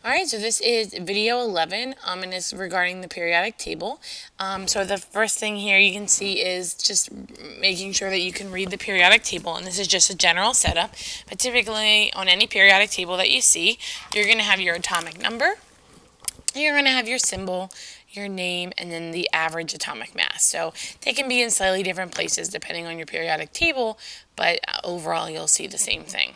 Alright, so this is video 11, and it's regarding the periodic table. So the first thing here you can see is just making sure that you can read the periodic table, and this is just a general setup. But typically on any periodic table that you see, you're going to have your atomic number, you're going to have your symbol, your name, and then the average atomic mass. So they can be in slightly different places depending on your periodic table, but overall you'll see the same thing.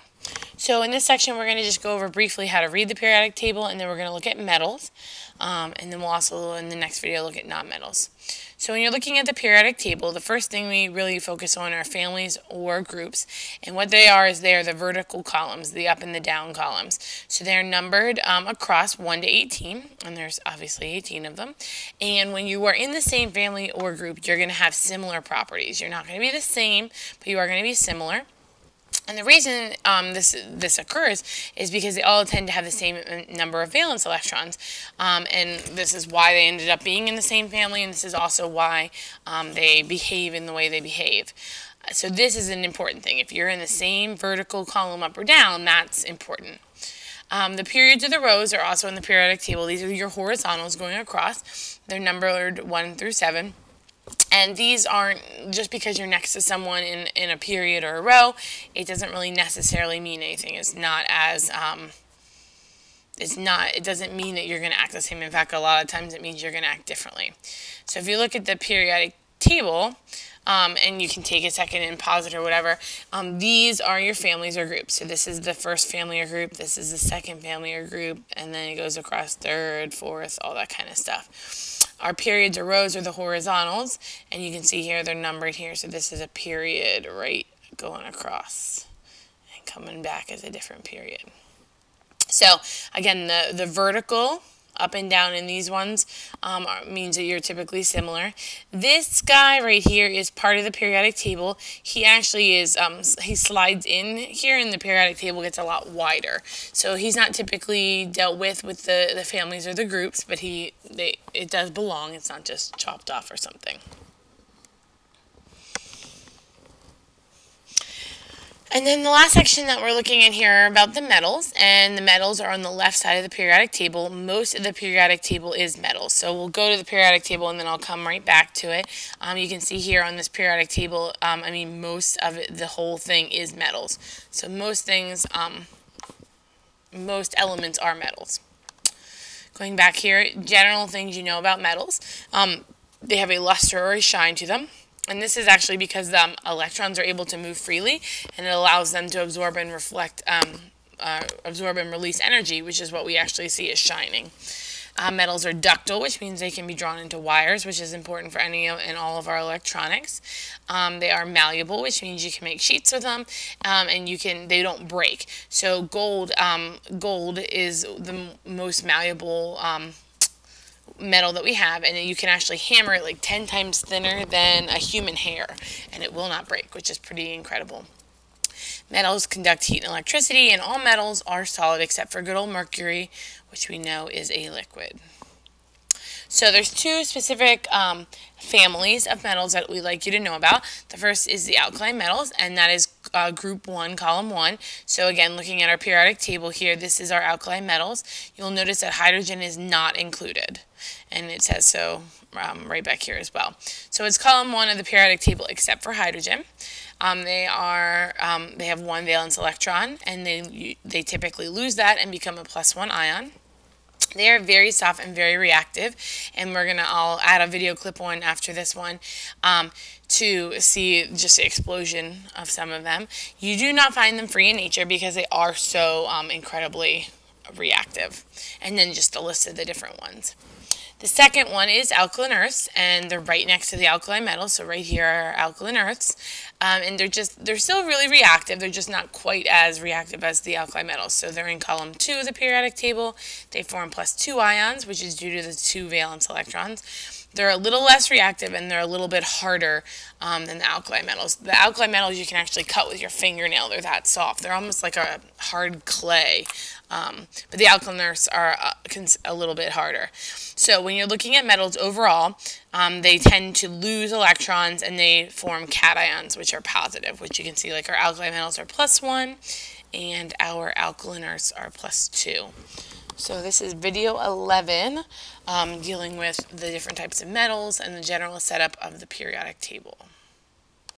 So in this section, we're going to just go over briefly how to read the periodic table, and then we're going to look at metals, and then we'll also, in the next video, look at nonmetals. So when you're looking at the periodic table, the first thing we really focus on are families or groups, and what they are is they are the vertical columns, the up and the down columns. So they're numbered across 1 to 18, and there's obviously 18 of them. And when you are in the same family or group, you're going to have similar properties. You're not going to be the same, but you are going to be similar. And the reason this occurs is because they all tend to have the same number of valence electrons, and this is why they ended up being in the same family, and this is also why they behave in the way they behave. So this is an important thing. If you're in the same vertical column up or down, that's important. The periods of the rows are also in the periodic table. These are your horizontals going across. They're numbered 1 through 7. And these aren't, just because you're next to someone in a period or a row, it doesn't really necessarily mean anything. It's not as, it doesn't mean that you're going to act the same. In fact, a lot of times it means you're going to act differently. So if you look at the periodic table, and you can take a second and pause it or whatever, these are your families or groups. So this is the first family or group, this is the second family or group, and then it goes across third, fourth, all that kind of stuff. Our periods or rows are the horizontals, and you can see here they're numbered here. So this is a period right going across and coming back as a different period. So again, the vertical up and down in these ones means that you're typically similar. This guy right here is part of the periodic table. He actually is, he slides in here, and the periodic table gets a lot wider. So he's not typically dealt with the families or the groups, but it does belong. It's not just chopped off or something. And then the last section that we're looking at here are about the metals, and the metals are on the left side of the periodic table. Most of the periodic table is metals, so we'll go to the periodic table and then I'll come right back to it. You can see here on this periodic table, most of it, the whole thing is metals. So most things, most elements are metals. Going back here, general things you know about metals. They have a luster or a shine to them. And this is actually because the electrons are able to move freely, and it allows them to absorb and reflect, absorb and release energy, which is what we actually see as shining. Metals are ductile, which means they can be drawn into wires, which is important for any and all of our electronics. They are malleable, which means you can make sheets with them, and they don't break. So gold is the most malleable metal that we have, and you can actually hammer it like 10 times thinner than a human hair, and it will not break, which is pretty incredible. Metals conduct heat and electricity, and all metals are solid except for good old mercury, which we know is a liquid. So there's two specific families of metals that we'd like you to know about. The first is the alkali metals, and that is group 1, column 1. So again, looking at our periodic table here, this is our alkali metals. You'll notice that hydrogen is not included, and it says so right back here as well. So it's column 1 of the periodic table except for hydrogen. They have 1 valence electron, and they typically lose that and become a +1 ion. They are very soft and very reactive, and I'll add a video clip on after this one to see just the explosion of some of them. You do not find them free in nature because they are so incredibly reactive. And then just a list of the different ones. The second one is alkaline earths, and they're right next to the alkali metals. So right here are alkaline earths, and they're still really reactive. They're just not quite as reactive as the alkali metals. So they're in column 2 of the periodic table. They form +2 ions, which is due to the 2 valence electrons. They're a little less reactive, and they're a little bit harder than the alkali metals. The alkali metals you can actually cut with your fingernail. They're that soft. They're almost like a hard clay. But the alkaline earths are a little bit harder. So when you're looking at metals overall, they tend to lose electrons, and they form cations, which are positive, which you can see like our alkali metals are +1, and our alkaline earths are +2. So this is video 11, dealing with the different types of metals and the general setup of the periodic table.